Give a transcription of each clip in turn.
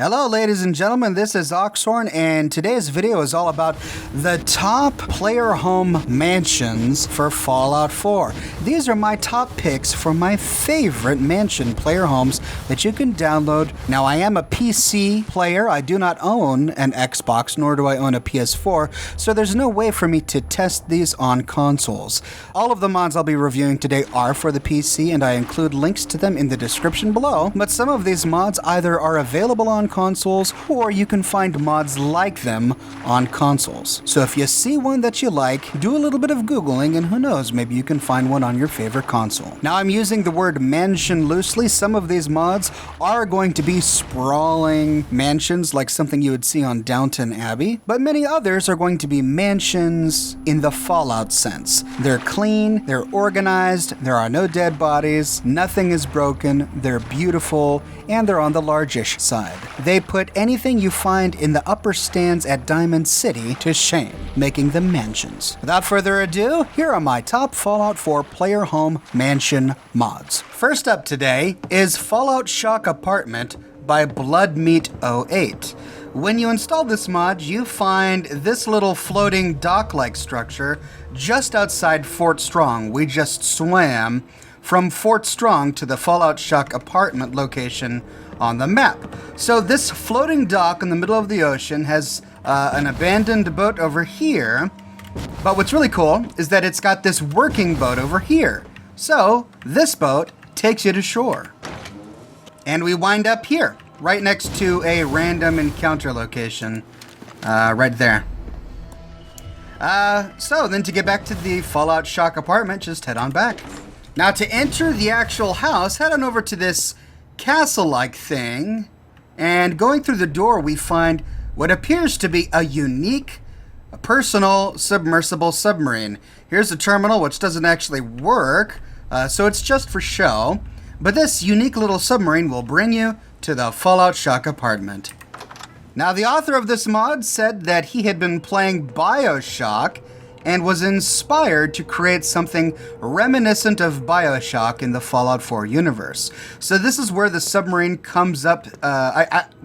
Hello ladies and gentlemen, this is Oxhorn, and today's video is all about the top player home mansions for Fallout 4. These are my top picks for my favorite mansion player homes that you can download. Now I am a PC player, I do not own an Xbox, nor do I own a PS4, so there's no way for me to test these on consoles. All of the mods I'll be reviewing today are for the PC, and I include links to them in the description below, but some of these mods either are available on consoles, or you can find mods like them on consoles. So if you see one that you like, do a little bit of Googling, and who knows, maybe you can find one on your favorite console. Now I'm using the word mansion loosely. Some of these mods are going to be sprawling mansions like something you would see on Downton Abbey, but many others are going to be mansions in the Fallout sense. They're clean, they're organized, there are no dead bodies, nothing is broken, they're beautiful, and they're on the largish side. They put anything you find in the upper stands at Diamond City to shame, making them mansions. Without further ado, here are my top Fallout 4 player home mansion mods. First up today is Fallout Shock Apartment by Bloodmeat08. When you install this mod, you find this little floating dock-like structure just outside Fort Strong. We just swam from Fort Strong to the Fallout Shock Apartment location on the map. So this floating dock in the middle of the ocean has an abandoned boat over here, but what's really cool is that it's got this working boat over here. So this boat takes you to shore. And we wind up here, right next to a random encounter location, right there. So then to get back to the Fallout Shock Apartment, just head on back. Now to enter the actual house, head on over to this castle-like thing, and going through the door we find what appears to be a unique personal submersible submarine. Here's the terminal, which doesn't actually work, so it's just for show, but this unique little submarine will bring you to the Fallout Shock Apartment. Now the author of this mod said that he had been playing BioShock and was inspired to create something reminiscent of BioShock in the Fallout 4 universe. So this is where the submarine comes up.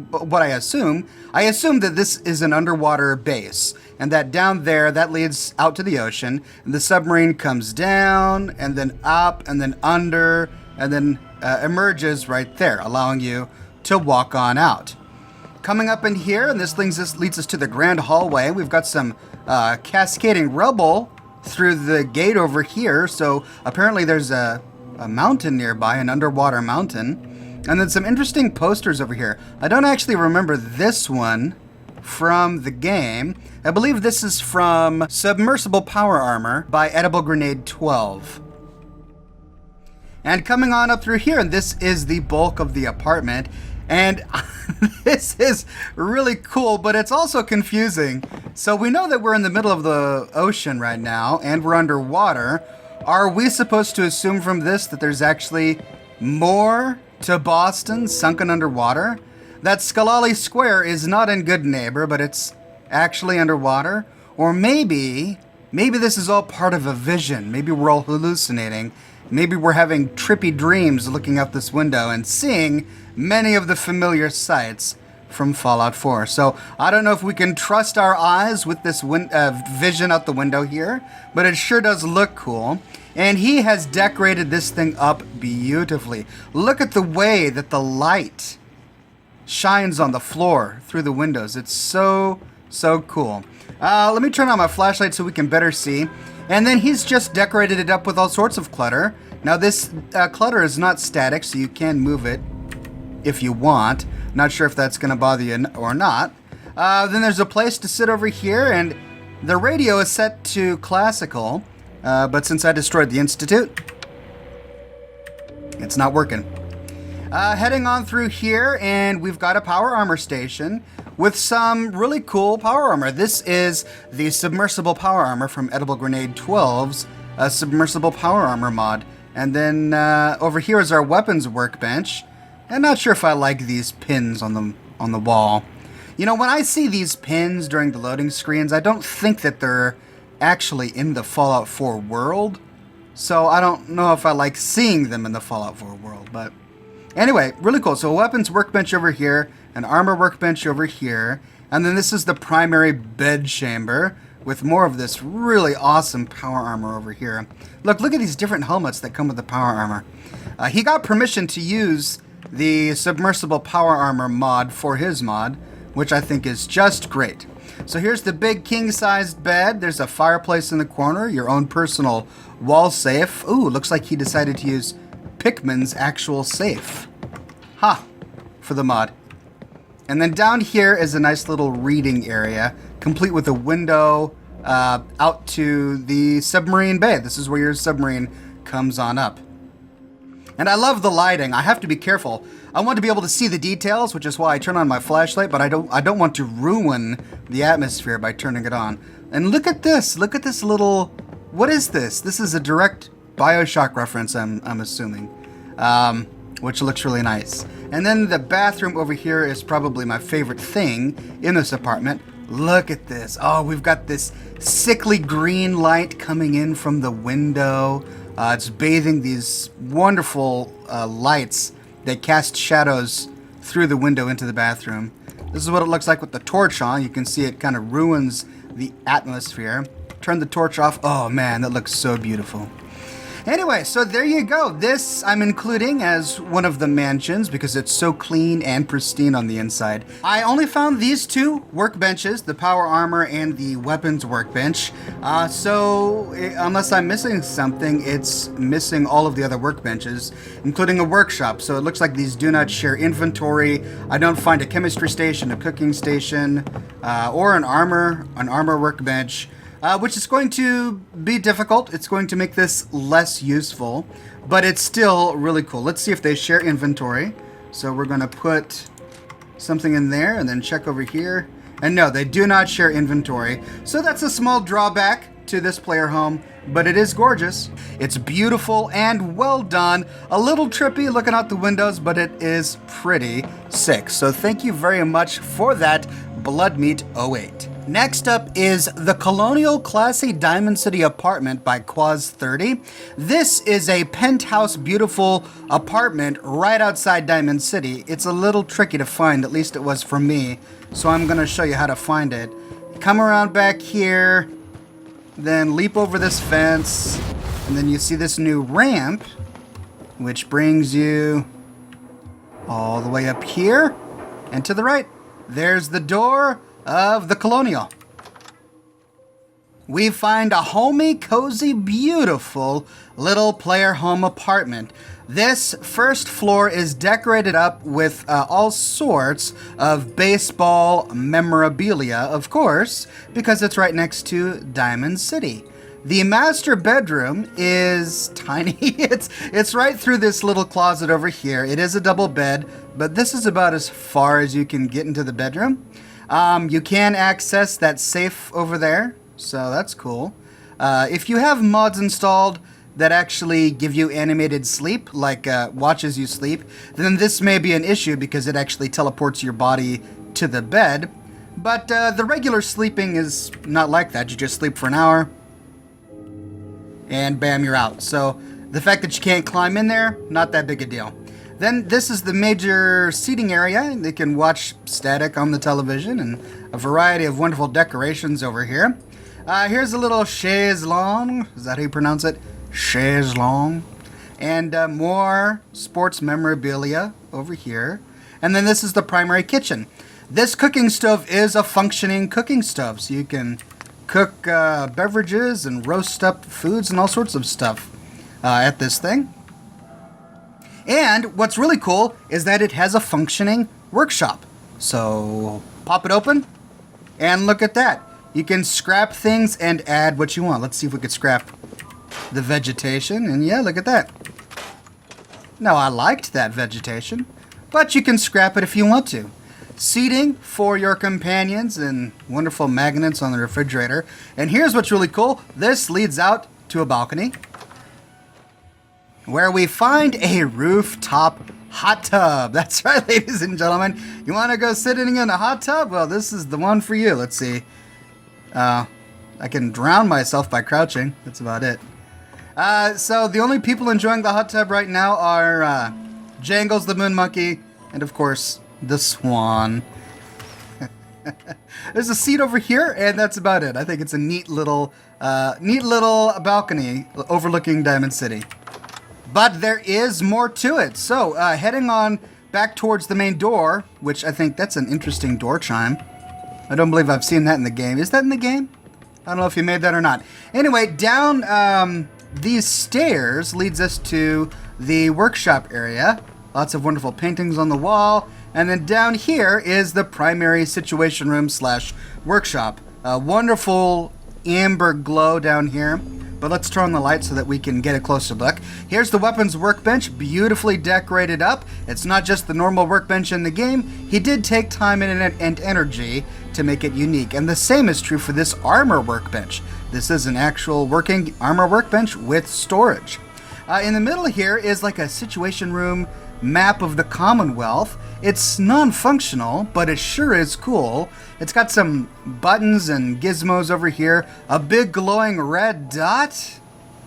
What I assume that this is an underwater base, and that down there, that leads out to the ocean, and the submarine comes down, and then up, and then under, and then emerges right there, allowing you to walk on out. Coming up in here, and this leads us to the grand hallway. We've got some cascading rubble through the gate over here, so apparently there's a mountain nearby, an underwater mountain. And then some interesting posters over here. I don't actually remember this one from the game. I believe this is from Submersible Power Armor by Edible Grenade 12. And coming on up through here, and this is the bulk of the apartment. And this is really cool, but it's also confusing. So we know that we're in the middle of the ocean right now, and we're underwater. Are we supposed to assume from this that there's actually more to Boston sunken underwater? That Skalali Square is not in Good Neighbor, but it's actually underwater? Or maybe this is all part of a vision. Maybe we're all hallucinating. Maybe we're having trippy dreams looking out this window and seeing many of the familiar sights from Fallout 4. So I don't know if we can trust our eyes with this vision out the window here, but it sure does look cool. And he has decorated this thing up beautifully. Look at the way that the light shines on the floor through the windows. It's so cool. Let me turn on my flashlight so we can better see. And then he's just decorated it up with all sorts of clutter. Now this clutter is not static, so you can move it if you want. Not sure if that's going to bother you or not. Then there's a place to sit over here, and the radio is set to classical, but since I destroyed the Institute, it's not working. Heading on through here, and we've got a power armor station with some really cool power armor. This is the Submersible Power Armor from Edible Grenade 12's Submersible Power Armor mod. And then over here is our weapons workbench. I'm not sure if I like these pins on the wall. You know, when I see these pins during the loading screens, I don't think that they're actually in the Fallout 4 world. So I don't know if I like seeing them in the Fallout 4 world, but Anyway, really cool. So a weapons workbench over here, an armor workbench over here, and then this is the primary bed chamber with more of this really awesome power armor over here. Look at these different helmets that come with the power armor. He got permission to use the submersible power armor mod for his mod, which I think is just great. So here's the big king-sized bed. There's a fireplace in the corner, your own personal wall safe. Ooh, looks like he decided to use Pikmin's actual safe. Ha! For the mod. And then down here is a nice little reading area, complete with a window out to the submarine bay. This is where your submarine comes on up. And I love the lighting. I have to be careful. I want to be able to see the details, which is why I turn on my flashlight, but I don't want to ruin the atmosphere by turning it on. And look at this. Look at this little... What is this? This is a direct BioShock reference, I'm assuming, which looks really nice. And then the bathroom over here is probably my favorite thing in this apartment. Look at this. Oh, we've got this sickly green light coming in from the window. It's bathing these wonderful lights that cast shadows through the window into the bathroom. This is what it looks like with the torch on. You can see it kind of ruins the atmosphere. Turn the torch off. Oh man, that looks so beautiful. Anyway, so there you go. This I'm including as one of the mansions because it's so clean and pristine on the inside. I only found these two workbenches, the power armor and the weapons workbench. Unless I'm missing something, it's missing all of the other workbenches, including a workshop. So it looks like these do not share inventory. I don't find a chemistry station, a cooking station, or an armor workbench. Which is going to be difficult. It's going to make this less useful, but it's still really cool. Let's see if they share inventory. So we're going to put something in there and then check over here. And no, they do not share inventory. So that's a small drawback to this player home, but it is gorgeous. It's beautiful and well done. A little trippy looking out the windows, but it is pretty sick. So thank you very much for that, Bloodmeat 08. Next up is the Colonial Classy Diamond City Apartment by Quaz30. This is a penthouse beautiful apartment right outside Diamond City. It's a little tricky to find, at least it was for me, so I'm going to show you how to find it. Come around back here, then leap over this fence, and then you see this new ramp, which brings you all the way up here, and to the right, there's the door of the Colonial. We find a homey, cozy, beautiful little player home apartment. This first floor is decorated up with all sorts of baseball memorabilia, of course, because it's right next to Diamond City. The master bedroom is tiny. It's right through this little closet over here. It is a double bed, but this is about as far as you can get into the bedroom. You can access that safe over there, so that's cool. If you have mods installed that actually give you animated sleep, like watches you sleep, then this may be an issue because it actually teleports your body to the bed. But the regular sleeping is not like that. You just sleep for an hour, and bam, you're out. So the fact that you can't climb in there, not that big a deal. Then this is the major seating area. They can watch static on the television and a variety of wonderful decorations over here. Here's a little chaise longue. Is that how you pronounce it? Chaise longue. And more sports memorabilia over here. And then this is the primary kitchen. This cooking stove is a functioning cooking stove, so you can cook beverages and roast up foods and all sorts of stuff at this thing. And what's really cool is that it has a functioning workshop. So pop it open and look at that. You can scrap things and add what you want. Let's see if we could scrap the vegetation. And yeah, look at that. Now I liked that vegetation, but you can scrap it if you want to. Seating for your companions and wonderful magnets on the refrigerator. And here's what's really cool. This leads out to a balcony, where we find a rooftop hot tub. That's right, ladies and gentlemen. You want to go sitting in a hot tub? Well, this is the one for you. Let's see. I can drown myself by crouching. That's about it. So the only people enjoying the hot tub right now are Jangles the moon monkey, and of course, the swan. There's a seat over here, and that's about it. I think it's a neat little balcony overlooking Diamond City. But there is more to it. So, heading on back towards the main door, which I think that's an interesting door chime. I don't believe I've seen that in the game. Is that in the game? I don't know if you made that or not. Anyway, down these stairs leads us to the workshop area. Lots of wonderful paintings on the wall. And then down here is the primary situation room / workshop. A wonderful amber glow down here. But let's turn on the light so that we can get a closer look. Here's the weapons workbench, beautifully decorated up. It's not just the normal workbench in the game. He did take time and energy to make it unique. And the same is true for this armor workbench. This is an actual working armor workbench with storage. In the middle here is like a situation room map of the Commonwealth. It's non-functional, but it sure is cool. It's got some buttons and gizmos over here. A big glowing red dot.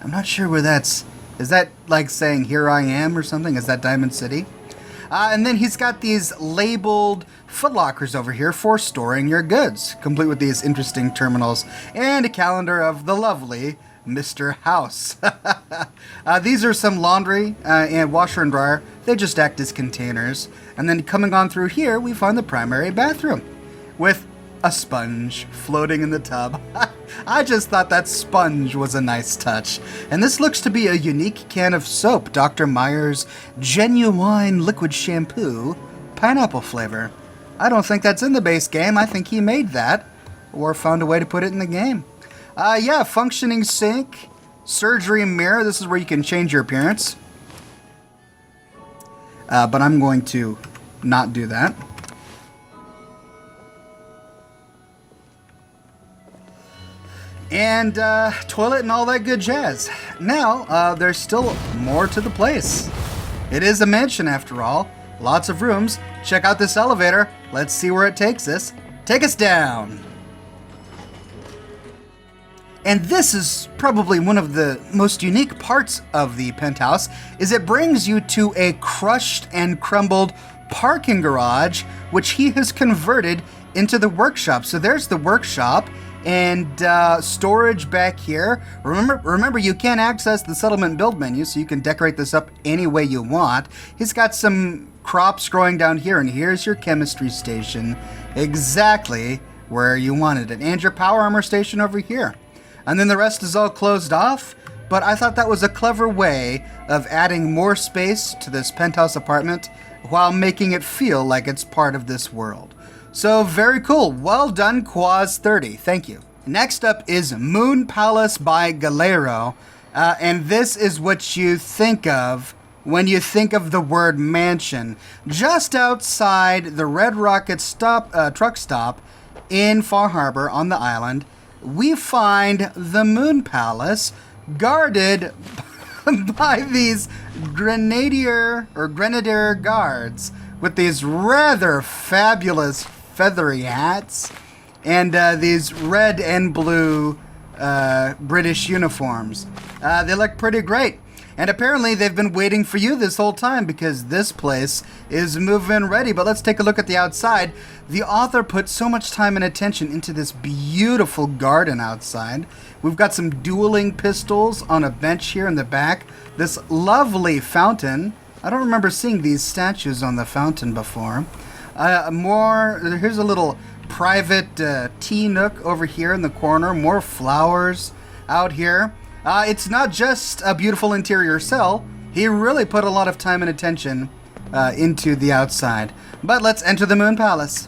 I'm not sure where that's... Is that like saying, here I am or something? Is that Diamond City? And then he's got these labeled footlockers over here for storing your goods, complete with these interesting terminals and a calendar of the lovely Mr. House. These are some laundry and washer and dryer. They just act as containers. And then coming on through here, we find the primary bathroom with a sponge floating in the tub. I just thought that sponge was a nice touch. And this looks to be a unique can of soap, Dr. Meyer's Genuine Liquid Shampoo, pineapple flavor. I don't think that's in the base game. I think he made that or found a way to put it in the game. Yeah, functioning sink, surgery mirror. This is where you can change your appearance. But I'm going to not do that. And toilet and all that good jazz. Now, there's still more to the place. It is a mansion after all. Lots of rooms. Check out this elevator. Let's see where it takes us. Take us down. And this is probably one of the most unique parts of the penthouse, is it brings you to a crushed and crumbled parking garage, which he has converted into the workshop. So there's the workshop and storage back here. Remember, you can access the settlement build menu, so you can decorate this up any way you want. He's got some crops growing down here, and here's your chemistry station, exactly where you wanted it, and your power armor station over here. And then the rest is all closed off, but I thought that was a clever way of adding more space to this penthouse apartment while making it feel like it's part of this world. So very cool. Well done, Quaz30. Thank you. Next up is Moon Palace by Galero, and this is what you think of when you think of the word mansion. Just outside the Red Rocket truck stop in Far Harbor on the island, we find the Moon Palace guarded by these grenadier guards with these rather fabulous feathery hats and these red and blue British uniforms. They look pretty great. And apparently they've been waiting for you this whole time because this place is move-in ready. But let's take a look at the outside. The author put so much time and attention into this beautiful garden outside. We've got some dueling pistols on a bench here in the back. This lovely fountain. I don't remember seeing these statues on the fountain before. Here's a little private tea nook over here in the corner. More flowers out here. It's not just a beautiful interior cell. He really put a lot of time and attention into the outside. But let's enter the Moon Palace.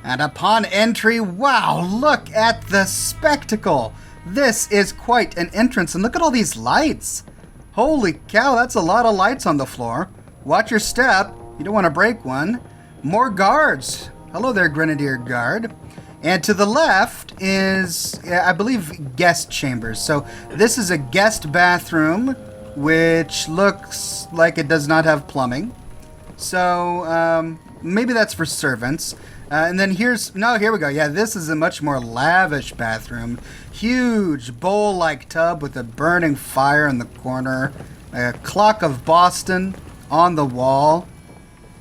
And upon entry, wow, look at the spectacle. This is quite an entrance. And look at all these lights. Holy cow, that's a lot of lights on the floor. Watch your step. You don't want to break one. More guards. Hello there, Grenadier Guard. And to the left is, I believe, guest chambers. So this is a guest bathroom, which looks like it does not have plumbing. So maybe that's for servants. And then here we go. Yeah, this is a much more lavish bathroom. Huge bowl-like tub with a burning fire in the corner. A clock of Boston. on the wall.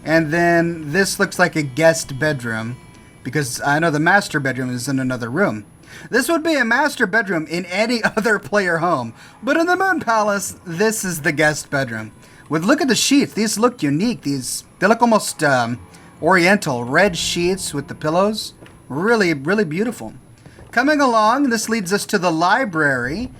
And then this looks like a guest bedroom, because I know the master bedroom is in another room. This would be a master bedroom in any other player home, but in the Moon Palace, this is the guest bedroom. Look at the sheets. These look unique. They look almost oriental. Red sheets with the pillows. Really, really beautiful. Coming along, this leads us to the library.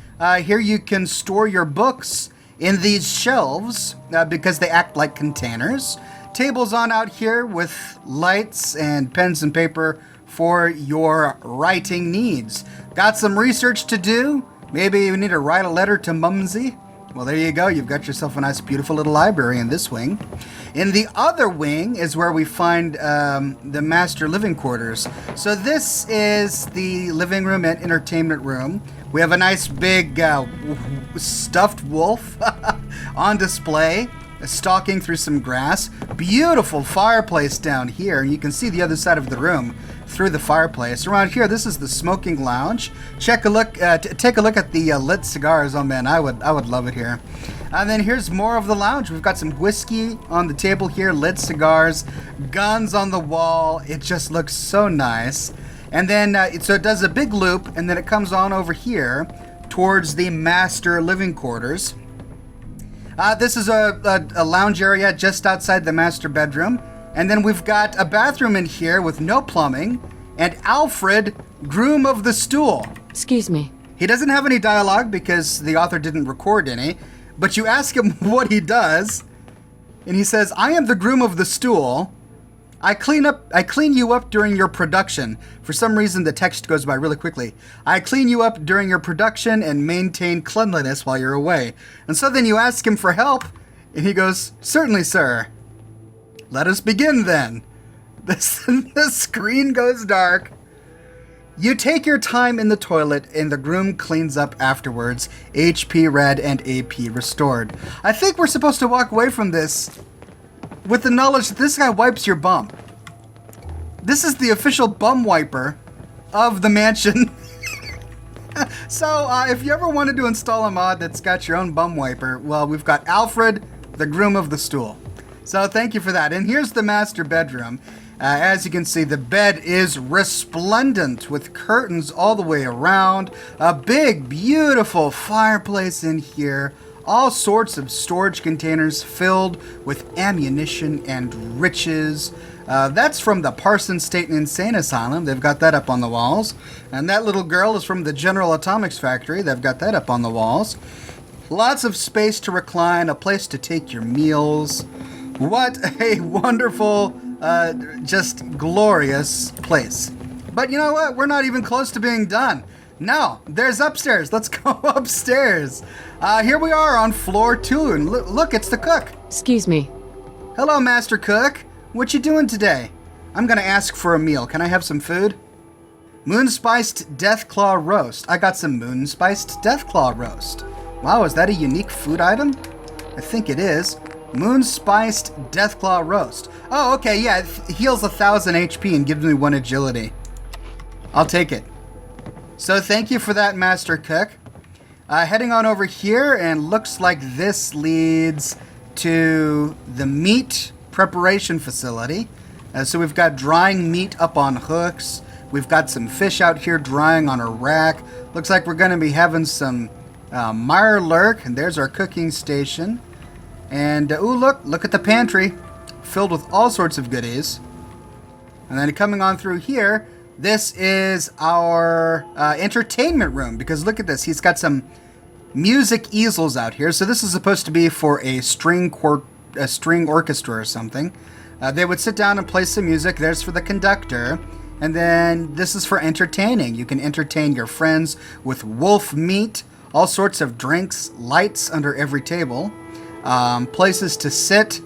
Here you can store your books in these shelves because they act like containers. Tables on out here with lights and pens and paper for your writing needs. Got some research to do? Maybe you need to write a letter to Mumsy? Well, there you go. You've got yourself a nice, beautiful little library in this wing. In the other wing is where we find the master living quarters. So this is the living room and entertainment room. We have a nice big stuffed wolf on display, stalking through some grass. Beautiful fireplace down here. You can see the other side of the room through the fireplace. Around here, this is the smoking lounge. Take a look at the lit cigars. Oh man, I would love it here. And then here's more of the lounge. We've got some whiskey on the table here, lit cigars, guns on the wall. It just looks so nice. And then so it does a big loop, and then it comes on over here towards the master living quarters. This is a lounge area just outside the master bedroom. And then we've got a bathroom in here with no plumbing. And Alfred, groom of the stool. Excuse me. He doesn't have any dialogue because the author didn't record any. But you ask him what he does. And he says, I am the groom of the stool. I clean you up during your production. For some reason, the text goes by really quickly. I clean you up during your production and maintain cleanliness while you're away. And so then you ask him for help, and he goes, certainly, sir. Let us begin then. The screen goes dark. You take your time in the toilet, and the groom cleans up afterwards. HP read and AP restored. I think we're supposed to walk away from this with the knowledge that this guy wipes your bum. This is the official bum wiper of the mansion. So if you ever wanted to install a mod that's got your own bum wiper, well, we've got Alfred, the groom of the stool. So thank you for that. And here's the master bedroom. As you can see, the bed is resplendent with curtains all the way around. A big, beautiful fireplace in here. All sorts of storage containers filled with ammunition and riches. That's from the Parsons State Insane Asylum. They've got that up on the walls. And that little girl is from the General Atomics Factory. They've got that up on the walls. Lots of space to recline, a place to take your meals. What a wonderful, just glorious place. But you know what? We're not even close to being done. No, there's upstairs. Let's go upstairs. Here we are on floor 2, and look, it's the cook. Excuse me. Hello, Master Cook. What you doing today? I'm gonna ask for a meal. Can I have some food? Moon-spiced Deathclaw roast. I got some moon-spiced Deathclaw roast. Wow, is that a unique food item? I think it is. Moon-spiced Deathclaw roast. Oh, okay, yeah, it heals 1,000 HP and gives me 1 agility. I'll take it. So thank you for that, Master Cook. Heading on over here, and looks like this leads to the meat preparation facility. So we've got drying meat up on hooks. We've got some fish out here drying on a rack. Looks like we're going to be having some Mirelurk, and there's our cooking station. And ooh, look at the pantry, filled with all sorts of goodies. And then coming on through here, this is our entertainment room, because look at this. He's got some music easels out here. So this is supposed to be for a string orchestra or something. They would sit down and play some music. There's for the conductor. And then this is for entertaining. You can entertain your friends with wolf meat, all sorts of drinks, lights under every table, places to sit.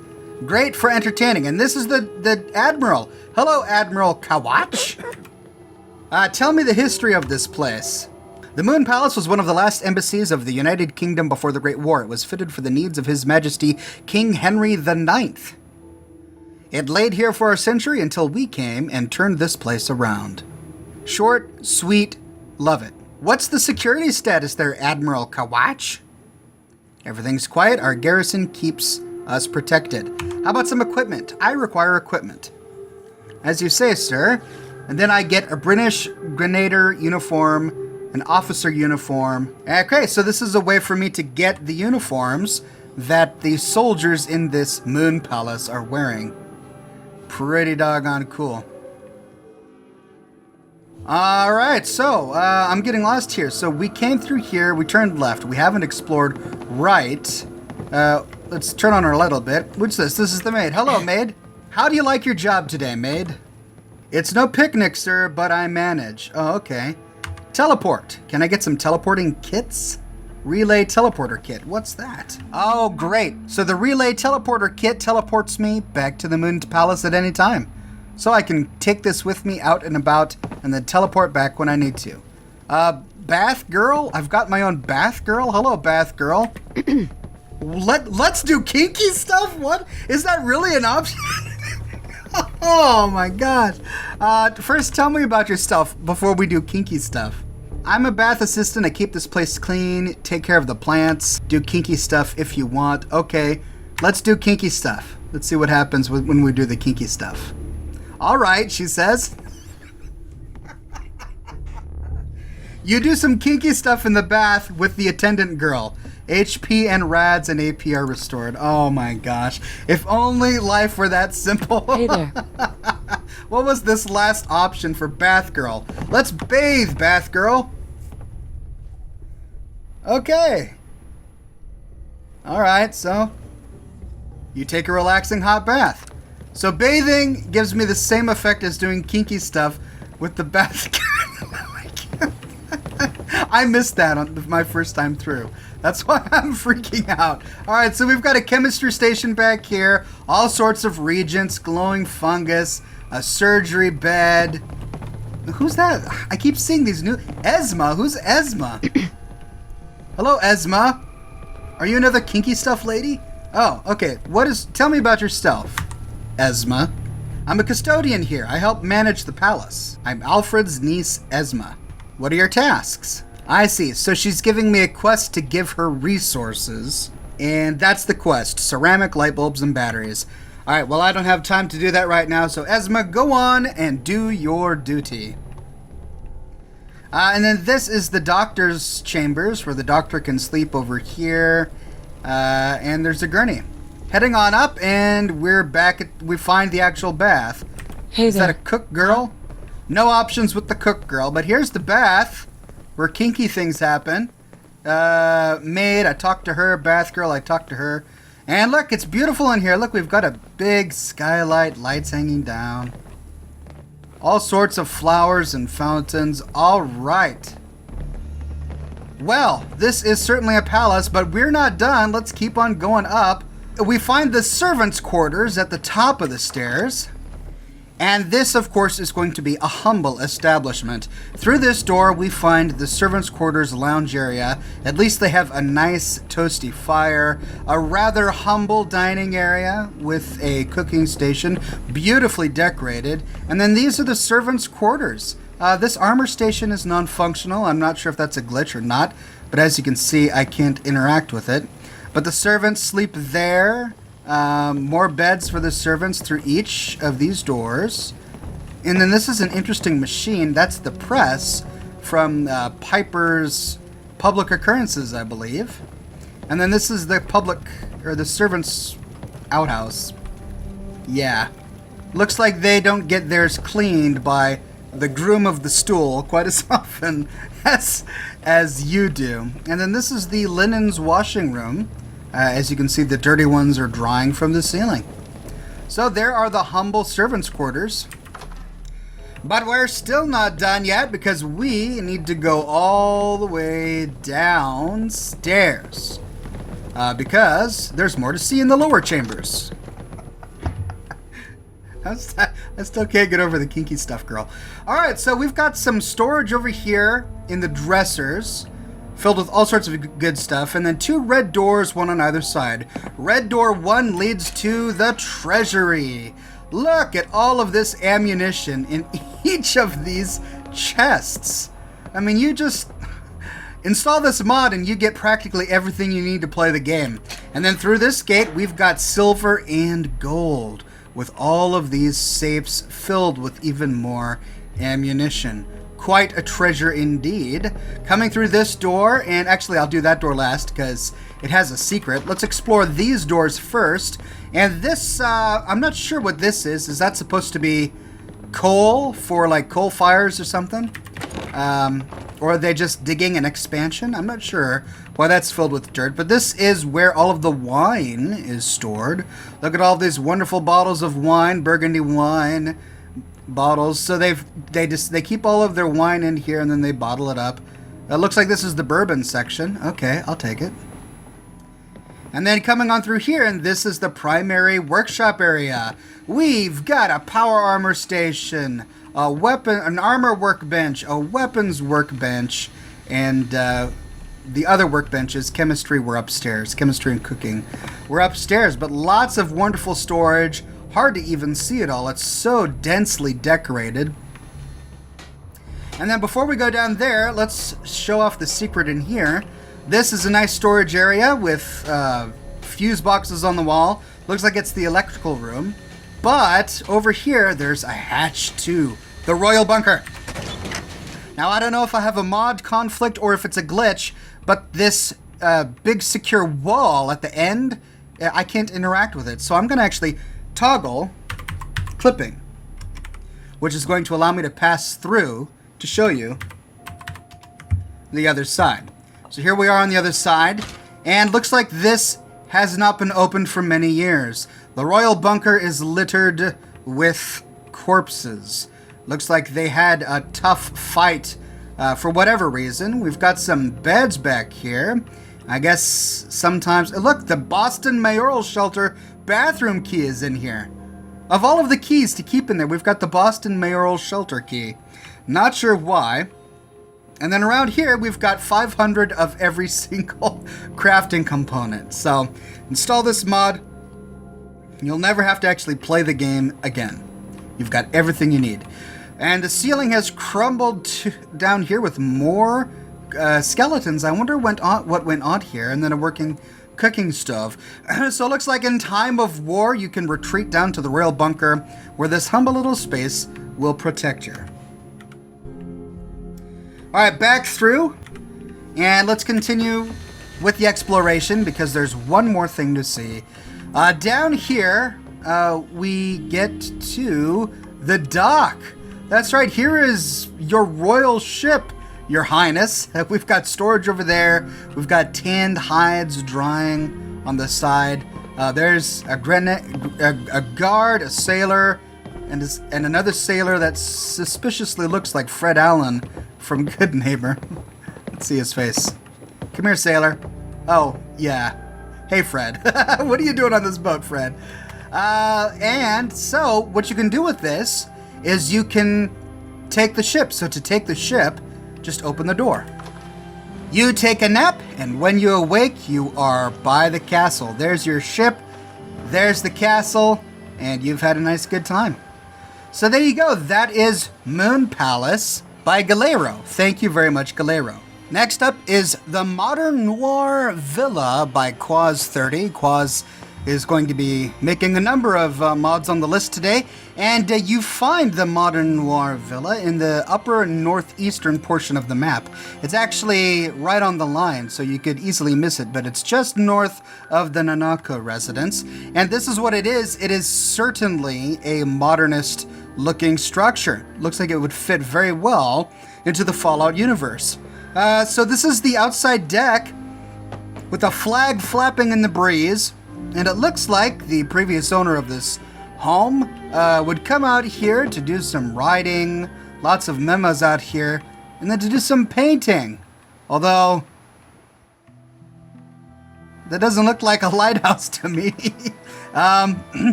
Great for entertaining. And this is the Admiral. Hello, Admiral Kawach. Tell me the history of this place. The Moon Palace was one of the last embassies of the United Kingdom before the Great War. It was fitted for the needs of His Majesty King Henry IX. It laid here for a century until we came and turned this place around. Short, sweet, love it. What's the security status there, Admiral Kawach? Everything's quiet. Our garrison keeps us protected. How about some equipment? I require equipment. As you say, sir. And then I get a British Grenadier uniform, an officer uniform. Okay, so this is a way for me to get the uniforms that the soldiers in this moon palace are wearing. Pretty doggone cool. All right, so I'm getting lost here. So we came through here, we turned left. We haven't explored right. Let's turn on our light a little bit. What's this? This is the maid. Hello, maid. How do you like your job today, maid? It's no picnic, sir, but I manage. Oh, okay. Teleport. Can I get some teleporting kits? Relay teleporter kit. What's that? Oh, great. So the relay teleporter kit teleports me back to the Moon Palace at any time. So I can take this with me out and about and then teleport back when I need to. Bath girl? I've got my own bath girl. Hello, bath girl. Let's do kinky stuff? What? Is that really an option? Oh my god. First, tell me about yourself before we do kinky stuff. I'm a bath assistant. I keep this place clean, take care of the plants, do kinky stuff if you want. Okay, let's do kinky stuff. Let's see what happens when we do the kinky stuff. All right, she says. You do some kinky stuff in the bath with the attendant girl. HP and RADs and AP are restored. Oh my gosh. If only life were that simple. Hey there. What was this last option for bath girl? Let's bathe, bath girl. Okay. All right, so you take a relaxing hot bath. So bathing gives me the same effect as doing kinky stuff with the bath. I missed that on my first time through. That's why I'm freaking out. All right, so we've got a chemistry station back here, all sorts of reagents, glowing fungus, a surgery bed. Who's that? I keep seeing these new... Esma. Who's Esma? Hello, Esma. Are you another kinky stuff lady? Oh, okay. Tell me about yourself, Esma. I'm a custodian here. I help manage the palace. I'm Alfred's niece, Esma. What are your tasks? I see. So she's giving me a quest to give her resources. And that's the quest. Ceramic, light bulbs, and batteries. All right, well, I don't have time to do that right now. So Esma, go on and do your duty. And then this is the doctor's chambers where the doctor can sleep over here. And there's a gurney. Heading on up and we're back we find the actual bath. Hey is there. that a cook girl? No options with the cook girl, but here's the bath where kinky things happen. Maid, I talked to her. Bath girl, I talked to her. And look, it's beautiful in here. Look, we've got a big skylight, lights hanging down. All sorts of flowers and fountains. All right. Well, this is certainly a palace, but we're not done. Let's keep on going up. We find the servants' quarters at the top of the stairs. And this, of course, is going to be a humble establishment. Through this door, we find the servants' quarters lounge area. At least they have a nice toasty fire, a rather humble dining area with a cooking station, beautifully decorated. And then these are the servants' quarters. This armor station is non-functional. I'm not sure if that's a glitch or not, but as you can see, I can't interact with it. But the servants sleep there. More beds for the servants through each of these doors. And then this is an interesting machine. That's the press from Piper's Public Occurrences, I believe. And then this is the the servants' outhouse. Yeah. Looks like they don't get theirs cleaned by the groom of the stool quite as often as you do. And then this is the linens washing room. As you can see, the dirty ones are drying from the ceiling. So there are the humble servants' quarters. But we're still not done yet because we need to go all the way downstairs. Because there's more to see in the lower chambers. I still can't get over the kinky stuff, girl. All right, so we've got some storage over here in the dressers, filled with all sorts of good stuff, and then two red doors, one on either side. Red door 1 leads to the treasury. Look at all of this ammunition in each of these chests. I mean, you just Install this mod and you get practically everything you need to play the game. And then through this gate, we've got silver and gold, with all of these safes filled with even more ammunition. Quite a treasure indeed. Coming through this door, and actually I'll do that door last because it has a secret. Let's explore these doors first. And this, I'm not sure what this is. Is that supposed to be coal for like coal fires or something? Or are they just digging an expansion? I'm not sure why that's filled with dirt, but this is where all of the wine is stored. Look at all these wonderful bottles of wine, Burgundy wine bottles. So they keep all of their wine in here and then they bottle it up. It looks like this is the bourbon section. Okay, I'll take it. And then coming on through here, and this is the primary workshop area. We've got a power armor station, an armor workbench, a weapons workbench, and the other workbenches, chemistry, were upstairs. Chemistry and cooking were upstairs, but lots of wonderful storage. Hard to even see it all. It's so densely decorated. And then before we go down there, let's show off the secret in here. This is a nice storage area with fuse boxes on the wall. Looks like it's the electrical room. But over here, there's a hatch to the royal bunker. Now, I don't know if I have a mod conflict or if it's a glitch, but this big secure wall at the end, I can't interact with it. So I'm going to actually toggle clipping, which is going to allow me to pass through to show you the other side. So here we are on the other side, and looks like this has not been opened for many years. The royal bunker is littered with corpses. Looks like they had a tough fight for whatever reason. We've got some beds back here. I guess sometimes... Look, the Boston Mayoral Shelter bathroom key is in here. Of all of the keys to keep in there, we've got the Boston Mayoral Shelter key. Not sure why. And then around here, we've got 500 of every single crafting component. So, install this mod. You'll never have to actually play the game again. You've got everything you need. And the ceiling has crumbled down here with more skeletons. I wonder what went on here. And then a working cooking stove. So it looks like in time of war, you can retreat down to the royal bunker, where this humble little space will protect you. Alright, back through, and let's continue with the exploration, because there's one more thing to see. Down here, we get to the dock. That's right, here is your royal ship, Your Highness. We've got storage over there. We've got tanned hides drying on the side. There's a guard, a sailor, and another sailor that suspiciously looks like Fred Allen from Good Neighbor. Let's see his face. Come here, sailor. Oh, yeah. Hey, Fred. What are you doing on this boat, Fred? And so, what you can do with this is you can take the ship. So to take the ship, just open the door. You take a nap, and when you awake, you are by the castle. There's your ship, there's the castle, and you've had a nice good time. So there you go. That is Moon Palace by Galero. Thank you very much, Galero. Next up is the Modern Noir Villa by Quaz30. Quaz is going to be making a number of mods on the list today. And you find the Modern Noir Villa in the upper northeastern portion of the map. It's actually right on the line, so you could easily miss it, but it's just north of the Nanako residence. And this is what it is. It is certainly a modernist looking structure. Looks like it would fit very well into the Fallout universe. So this is the outside deck with a flag flapping in the breeze. And it looks like the previous owner of this home would come out here to do some writing, lots of memos out here, and then to do some painting. Although, that doesn't look like a lighthouse to me.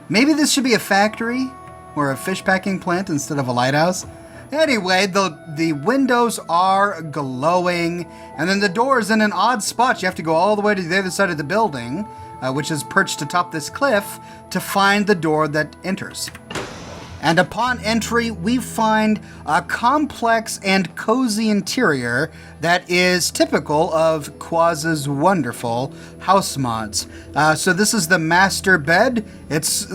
Maybe this should be a factory or a fish packing plant instead of a lighthouse. Anyway, the windows are glowing, and then the door is in an odd spot. You have to go all the way to the other side of the building, which is perched atop this cliff, to find the door that enters. And upon entry, we find a complex and cozy interior that is typical of Quaz's wonderful house mods. So this is the master bed. It's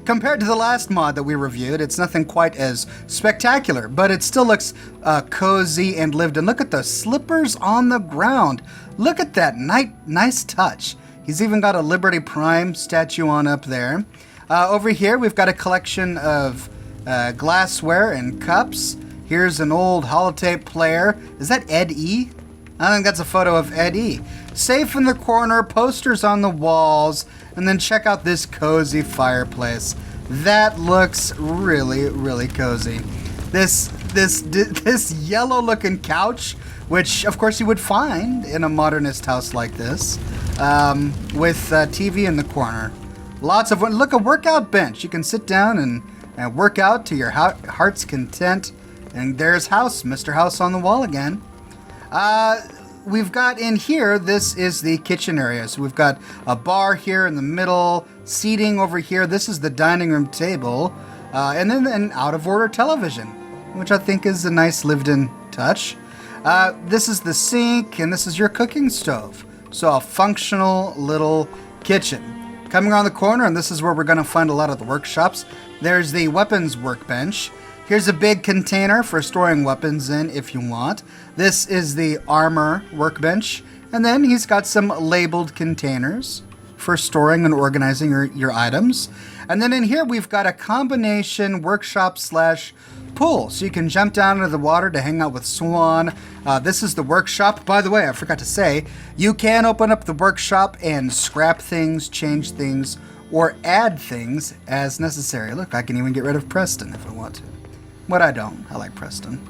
compared to the last mod that we reviewed, it's nothing quite as spectacular, but it still looks cozy and lived in. Look at the slippers on the ground. Look at that nice touch. He's even got a Liberty Prime statue on up there. Over here, we've got a collection of glassware and cups. Here's an old holotape player. Is that Ed E? I think that's a photo of Ed E. Safe in the corner, posters on the walls, and then check out this cozy fireplace. That looks really, really cozy. This yellow-looking couch, which of course you would find in a modernist house like this, with TV in the corner. Lots of, look, a workout bench. You can sit down and work out to your heart's content. And there's Mr. House on the wall again. We've got in here, this is the kitchen area. So we've got a bar here in the middle, seating over here. This is the dining room table. And then an out-of-order television, which I think is a nice lived-in touch. This is the sink, and this is your cooking stove. So a functional little kitchen. Coming around the corner, and this is where we're going to find a lot of the workshops, there's the weapons workbench. Here's a big container for storing weapons in if you want. This is the armor workbench. And then he's got some labeled containers for storing and organizing your items. And then in here, we've got a combination workshop / pool. So you can jump down into the water to hang out with Swan. This is the workshop. By the way, I forgot to say, you can open up the workshop and scrap things, change things, or add things as necessary. Look, I can even get rid of Preston if I want to. But I don't. I like Preston.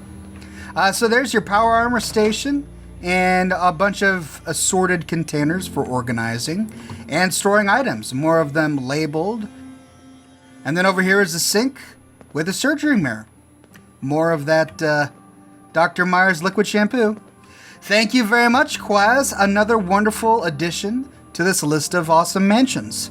So there's your power armor station and a bunch of assorted containers for organizing and storing items. More of them labeled. And then over here is a sink with a surgery mirror. More of that Dr. Meyer's liquid shampoo. Thank you very much, Quaz. Another wonderful addition to this list of awesome mansions.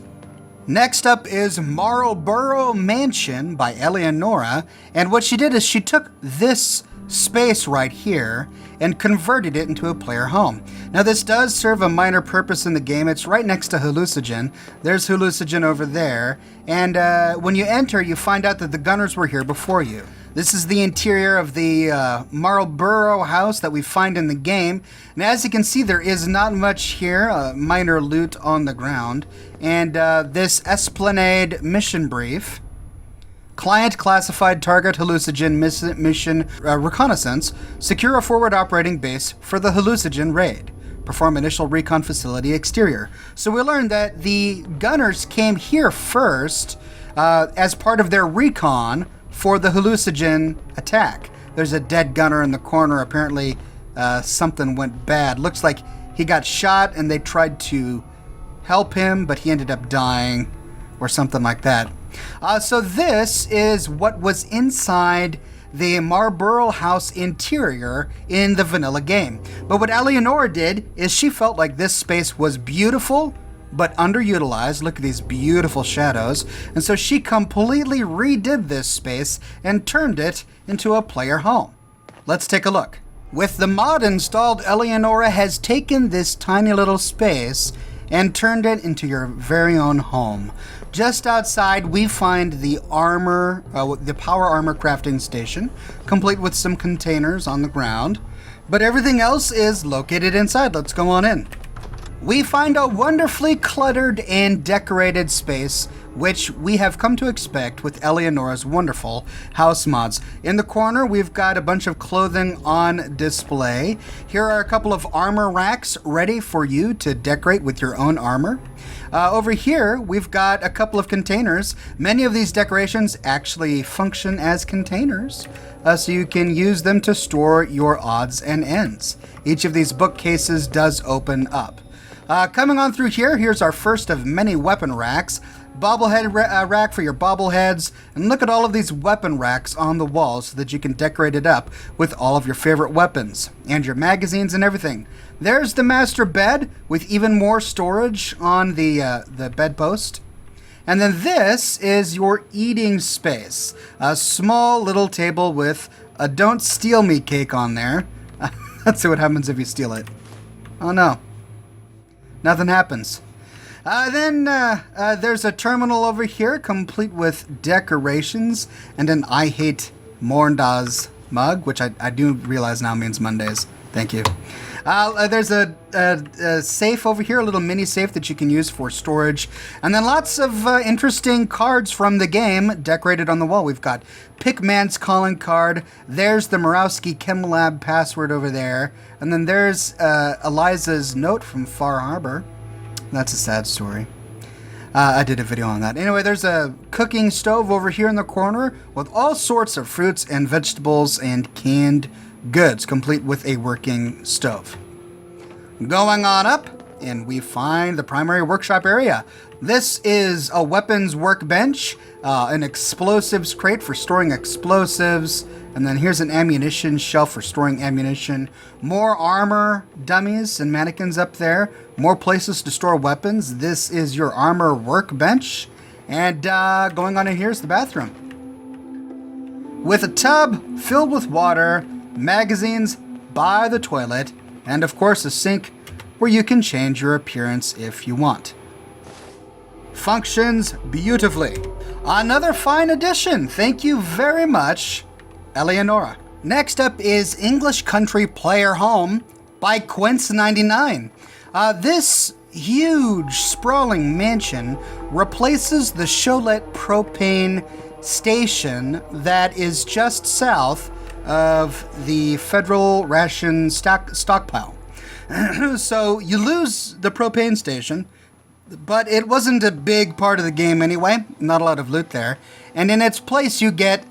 Next up is Marlborough Mansion by Eleonora. And what she did is she took this space right here and converted it into a player home. Now this does serve a minor purpose in the game. It's right next to Hallucinogen. There's Hallucinogen over there. And when you enter, you find out that the gunners were here before you. This is the interior of the Marlborough house that we find in the game. And as you can see, there is not much here, minor loot on the ground. And this Esplanade mission brief. Client classified target Hallucinogen mission reconnaissance. Secure a forward operating base for the Hallucinogen raid. Perform initial recon facility exterior. So we learned that the gunners came here first as part of their recon for the Hallucinogen attack. There's a dead gunner in the corner. Apparently something went bad. Looks like he got shot and they tried to help him, but he ended up dying or something like that. So this is what was inside the Marlborough house interior in the vanilla game. But what Eleonora did is she felt like this space was beautiful but underutilized. Look at these beautiful shadows. And so she completely redid this space and turned it into a player home. Let's take a look. With the mod installed, Eleonora has taken this tiny little space and turned it into your very own home. Just outside, we find the the power armor crafting station, complete with some containers on the ground. But everything else is located inside. Let's go on in. We find a wonderfully cluttered and decorated space, which we have come to expect with Eleonora's wonderful house mods. In the corner, we've got a bunch of clothing on display. Here are a couple of armor racks ready for you to decorate with your own armor. Over here, we've got a couple of containers. Many of these decorations actually function as containers, so you can use them to store your odds and ends. Each of these bookcases does open up. Coming on through here, here's our first of many weapon racks. Bobblehead rack for your bobbleheads. And look at all of these weapon racks on the wall so that you can decorate it up with all of your favorite weapons and your magazines and everything. There's the master bed with even more storage on the bedpost. And then this is your eating space. A small little table with a "Don't Steal Me" cake on there. Let's see what happens if you steal it. Oh no. Nothing happens. Then there's a terminal over here, complete with decorations and an "I hate Morndags" mug, which I do realize now means Mondays. Thank you. There's a safe over here, a little mini safe that you can use for storage. And then lots of interesting cards from the game decorated on the wall. We've got Pickman's calling card. There's the Murawski Chem Lab password over there. And then there's Eliza's note from Far Harbor. That's a sad story. I did a video on that. Anyway, there's a cooking stove over here in the corner with all sorts of fruits and vegetables and canned goods, complete with a working stove. Going on up, and we find the primary workshop area. This is a weapons workbench, an explosives crate for storing explosives, and then here's an ammunition shelf for storing ammunition. More armor dummies and mannequins up there. More places to store weapons. This is your armor workbench. And going on in here is the bathroom. With a tub filled with water, magazines by the toilet, and of course a sink where you can change your appearance if you want. Functions beautifully. Another fine addition. Thank you very much, Eleonora. Next up is English Country Player Home by Quince99. This huge, sprawling mansion replaces the Cholet propane station that is just south of the federal ration stockpile. So you lose the propane station, but it wasn't a big part of the game anyway. Not a lot of loot there. And in its place, you get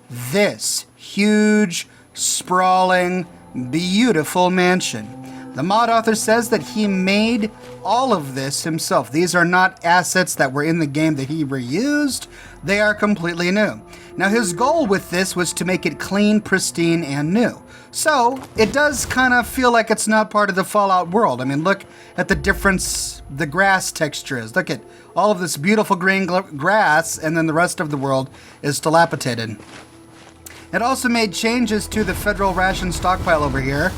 this huge, sprawling, beautiful mansion. The mod author says that he made all of this himself. These are not assets that were in the game that he reused. They are completely new. Now, his goal with this was to make it clean, pristine, and new. So, it does kind of feel like it's not part of the Fallout world. I mean, look at the difference the grass texture is. Look at all of this beautiful green grass, and then the rest of the world is dilapidated. It also made changes to the federal ration stockpile over here.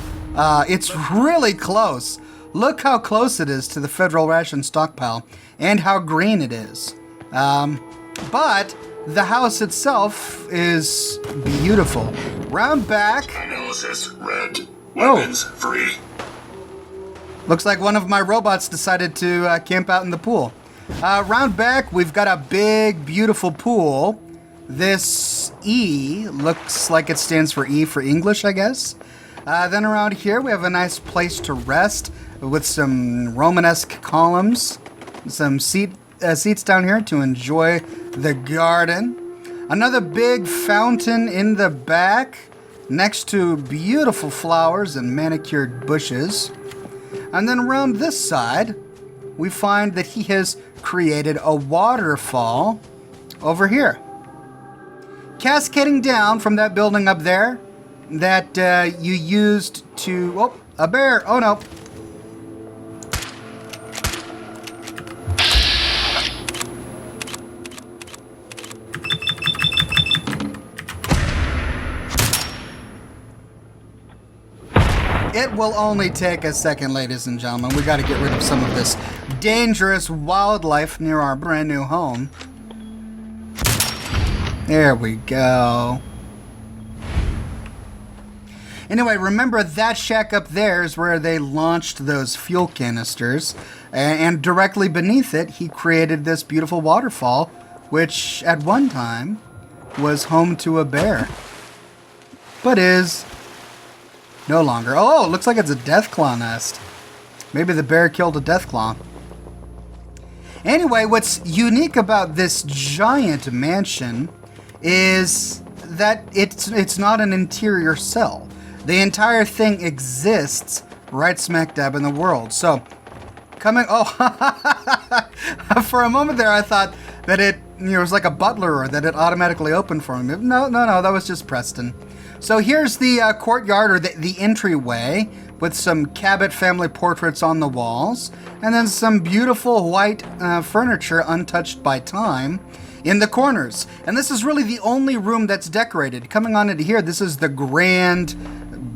It's really close. Look how close it is to the federal ration stockpile and how green it is. But the house itself is beautiful. Round back. Analysis red. Weapons free. Looks like one of my robots decided to camp out in the pool. Round back, we've got a big, beautiful pool. This E looks like it stands for E for English, I guess. Then around here, we have a nice place to rest with some Romanesque columns, some seats down here to enjoy the garden. Another big fountain in the back next to beautiful flowers and manicured bushes. And then around this side, we find that he has created a waterfall over here, cascading down from that building up there that you used to... Oh, a bear! Oh no! It will only take a second, ladies and gentlemen. We got to get rid of some of this dangerous wildlife near our brand new home. There we go. Anyway, remember that shack up there is where they launched those fuel canisters. And directly beneath it, he created this beautiful waterfall, which at one time was home to a bear. But is no longer. Oh, it looks like it's a deathclaw nest. Maybe the bear killed a deathclaw. Anyway, what's unique about this giant mansion is that it's not an interior cell. The entire thing exists right smack dab in the world. So, for a moment there I thought that it was like a butler or that it automatically opened for him. No, that was just Preston. So here's the courtyard or the entryway with some Cabot family portraits on the walls, and then some beautiful white furniture untouched by time in the corners. And this is really the only room that's decorated. Coming on into here, this is the grand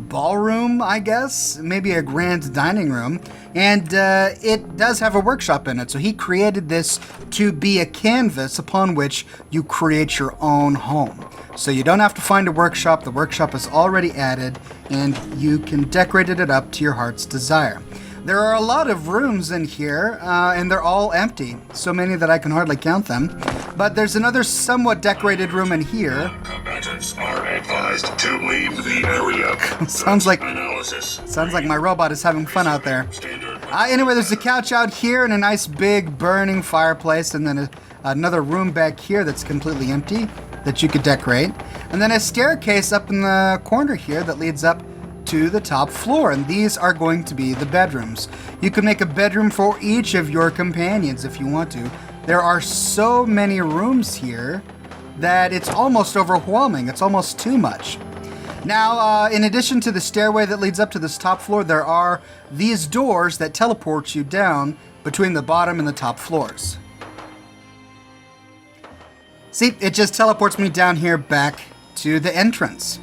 ballroom, I guess, maybe a grand dining room, and it does have a workshop in it. So he created this to be a canvas upon which you create your own home. So you don't have to find a workshop. The workshop is already added, and you can decorate it up to your heart's desire. There are a lot of rooms in here, and they're all empty. So many that I can hardly count them. But there's another somewhat decorated room in here. Combatants are advised to leave the area. Sounds like Analysis. my robot is having fun out there. Anyway, there's a couch out here and a nice big burning fireplace, and then another room back here that's completely empty that you could decorate. And then a staircase up in the corner here that leads up to the top floor, and these are going to be the bedrooms. You can make a bedroom for each of your companions if you want to. There are so many rooms here that it's almost overwhelming. It's almost too much. Now, in addition to the stairway that leads up to this top floor, there are these doors that teleport you down between the bottom and the top floors. See, it just teleports me down here back to the entrance.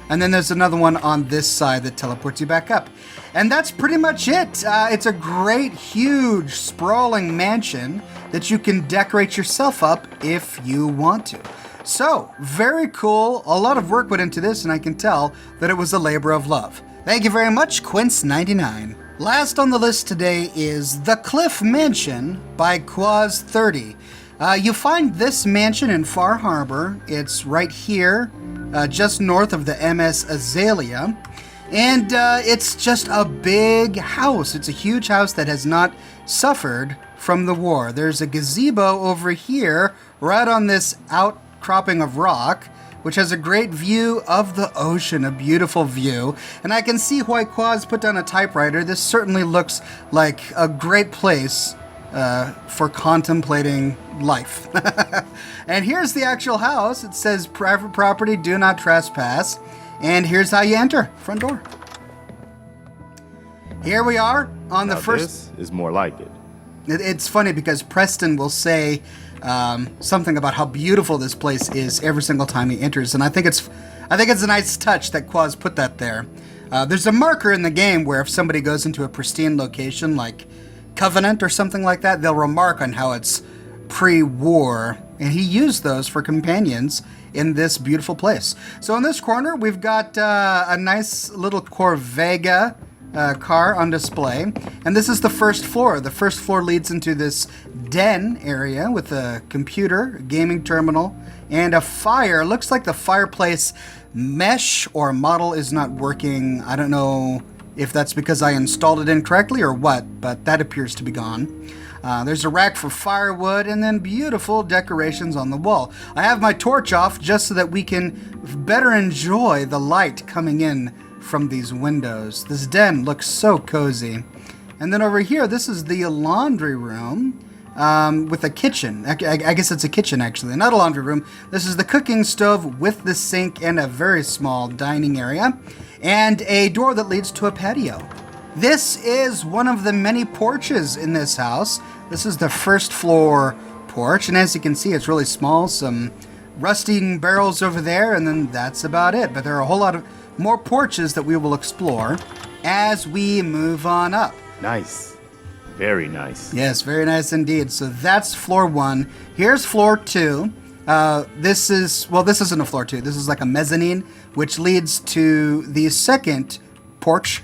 And then there's another one on this side that teleports you back up. And that's pretty much it. It's a great, huge, sprawling mansion that you can decorate yourself up if you want to. So, very cool. A lot of work went into this, and I can tell that it was a labor of love. Thank you very much, Quince99. Last on the list today is The Cliff Mansion by Quaz30. You find this mansion in Far Harbor. It's right here, just north of the MS Azalea. And it's just a big house. It's a huge house that has not suffered from the war. There's a gazebo over here, right on this outcropping of rock, which has a great view of the ocean, a beautiful view. And I can see why Quaz put down a typewriter. This certainly looks like a great place for contemplating life. And here's the actual house. It says private property, do not trespass. And here's how you enter, front door. Here we are on the first. This is more like it. It's funny because Preston will say something about how beautiful this place is every single time he enters, and I think it's a nice touch that Quaz put that there. There's a marker in the game where if somebody goes into a pristine location like Covenant or something like that, they'll remark on how it's pre-war, and he used those for companions in this beautiful place. So in this corner, we've got a nice little Corvega car on display, and this is the first floor. The first floor leads into this den area with a computer, gaming terminal, and a fire. Looks like the fireplace mesh or model is not working. I don't know if that's because I installed it incorrectly or what, but that appears to be gone. There's a rack for firewood and then beautiful decorations on the wall. I have my torch off just so that we can better enjoy the light coming in from these windows. This den looks so cozy. And then over here, this is the laundry room with a kitchen. I guess it's a kitchen actually, not a laundry room. This is the cooking stove with the sink and a very small dining area and a door that leads to a patio. This is one of the many porches in this house. This is the first floor porch, and as you can see, it's really small. Some rusting barrels over there, and then that's about it. But there are a whole lot of more porches that we will explore as we move on up. Nice. Very nice. Yes, very nice indeed. So that's floor 1. Here's floor 2. This isn't a floor 2. This is like a mezzanine, which leads to the second porch.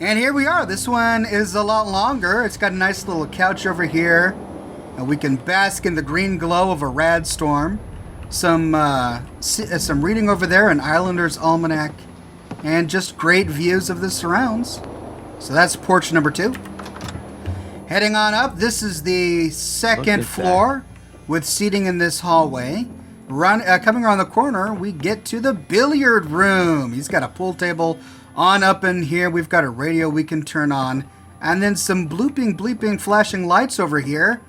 And here we are. This one is a lot longer. It's got a nice little couch over here. And we can bask in the green glow of a rad storm. Some reading over there, an Islander's Almanac, and just great views of the surrounds. So that's porch number 2. Heading on up, this is the second floor with seating in this hallway. Coming around the corner, we get to the billiard room. He's got a pool table on up in here. We've got a radio we can turn on. And then some bleeping, flashing lights over here.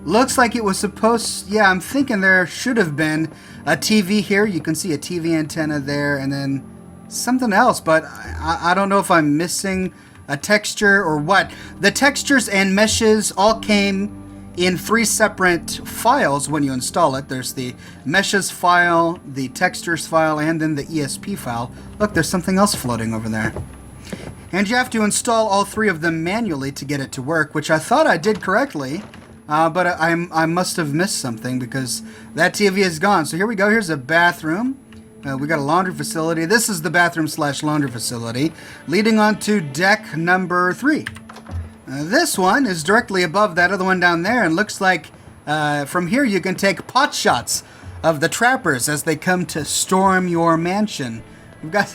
Looks like it was supposed... Yeah, I'm thinking there should have been a TV here. You can see a TV antenna there. And then something else, but I don't know if I'm missing a texture or what. The textures and meshes all came in 3 separate files when you install it. There's the meshes file, the textures file, and then the ESP file. Look, there's something else floating over there. And you have to install all 3 of them manually to get it to work, which I thought I did correctly, but I must have missed something because that TV is gone. So here we go. Here's a bathroom. We got a laundry facility. This is the bathroom / laundry facility, leading on to deck number 3. This one is directly above that other one down there, and looks like from here you can take pot shots of the trappers as they come to storm your mansion. We've got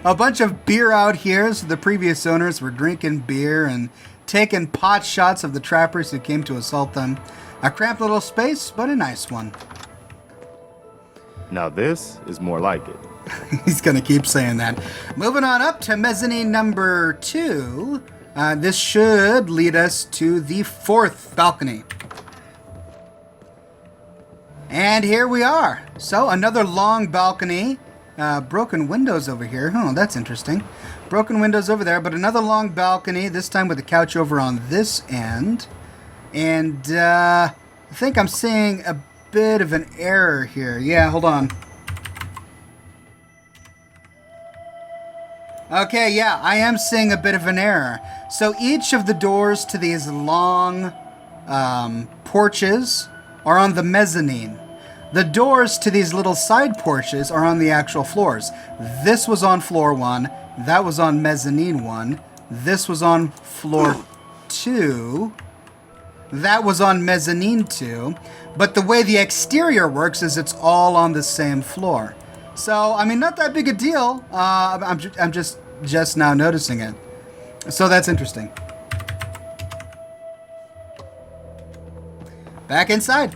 a bunch of beer out here, so the previous owners were drinking beer and taking pot shots of the trappers who came to assault them. A cramped little space, but a nice one. Now this is more like it. He's going to keep saying that. Moving on up to mezzanine number 2. This should lead us to the 4th balcony. And here we are. So another long balcony. Broken windows over here. Oh, that's interesting. Broken windows over there, but another long balcony, this time with a couch over on this end. And I think I'm seeing a bit of an error here. Yeah, hold on. Okay, yeah, I am seeing a bit of an error. So each of the doors to these long porches are on the mezzanine. The doors to these little side porches are on the actual floors. This was on floor 1. That was on mezzanine 1. This was on floor 2. That was on mezzanine 2. But the way the exterior works is it's all on the same floor. So, I mean, not that big a deal. I'm just now noticing it. So that's interesting. Back inside.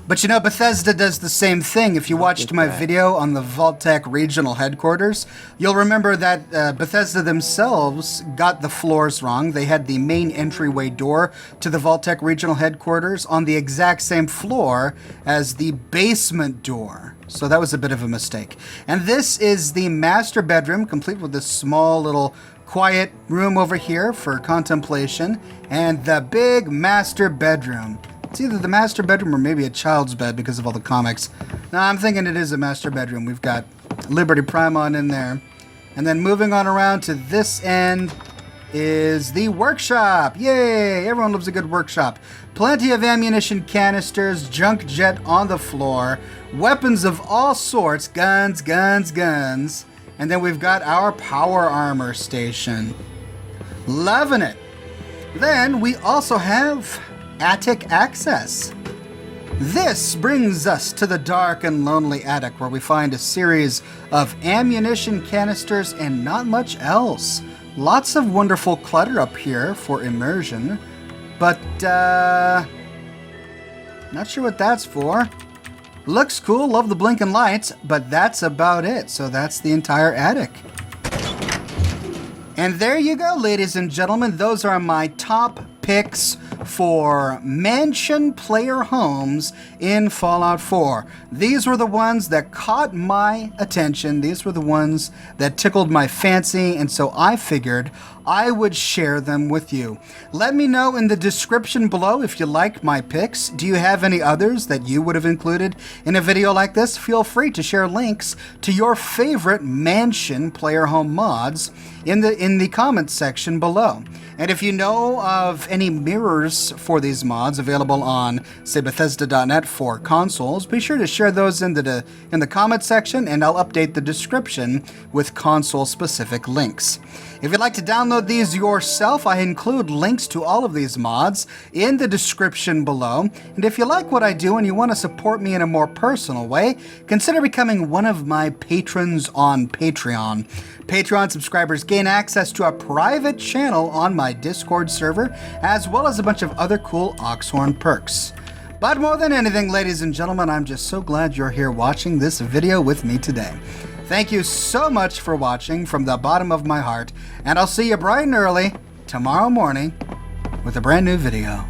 But you know, Bethesda does the same thing. If you watched my video on the Vault-Tec regional headquarters, you'll remember that Bethesda themselves got the floors wrong. They had the main entryway door to the Vault-Tec regional headquarters on the exact same floor as the basement door. So that was a bit of a mistake. And this is the master bedroom, complete with this small little quiet room over here for contemplation, and the big master bedroom. It's either the master bedroom or maybe a child's bed because of all the comics. No, I'm thinking it is a master bedroom. We've got Liberty Primon in there. And then moving on around to this end is the workshop. Yay! Everyone loves a good workshop. Plenty of ammunition canisters, junk jet on the floor, weapons of all sorts, guns, guns, guns. And then we've got our power armor station. Loving it. Then we also have attic access. This brings us to the dark and lonely attic where we find a series of ammunition canisters and not much else. Lots of wonderful clutter up here for immersion, but not sure what that's for. Looks cool, love the blinking lights, but that's about it. So that's the entire attic. And there you go, ladies and gentlemen. Those are my top picks for mansion player homes in Fallout 4. These were the ones that caught my attention. These were the ones that tickled my fancy, and so I figured I would share them with you. Let me know in the description below if you like my picks. Do you have any others that you would have included in a video like this? Feel free to share links to your favorite mansion player home mods in the comments section below. And if you know of any mirrors for these mods available on, say, Bethesda.net for consoles, be sure to share those in the comment section, and I'll update the description with console-specific links. If you'd like to download these yourself, I include links to all of these mods in the description below. And if you like what I do and you want to support me in a more personal way, consider becoming one of my patrons on Patreon. Patreon subscribers gain access to a private channel on my Discord server, as well as a bunch of other cool Oxhorn perks. But more than anything, ladies and gentlemen, I'm just so glad you're here watching this video with me today. Thank you so much for watching from the bottom of my heart, and I'll see you bright and early tomorrow morning with a brand new video.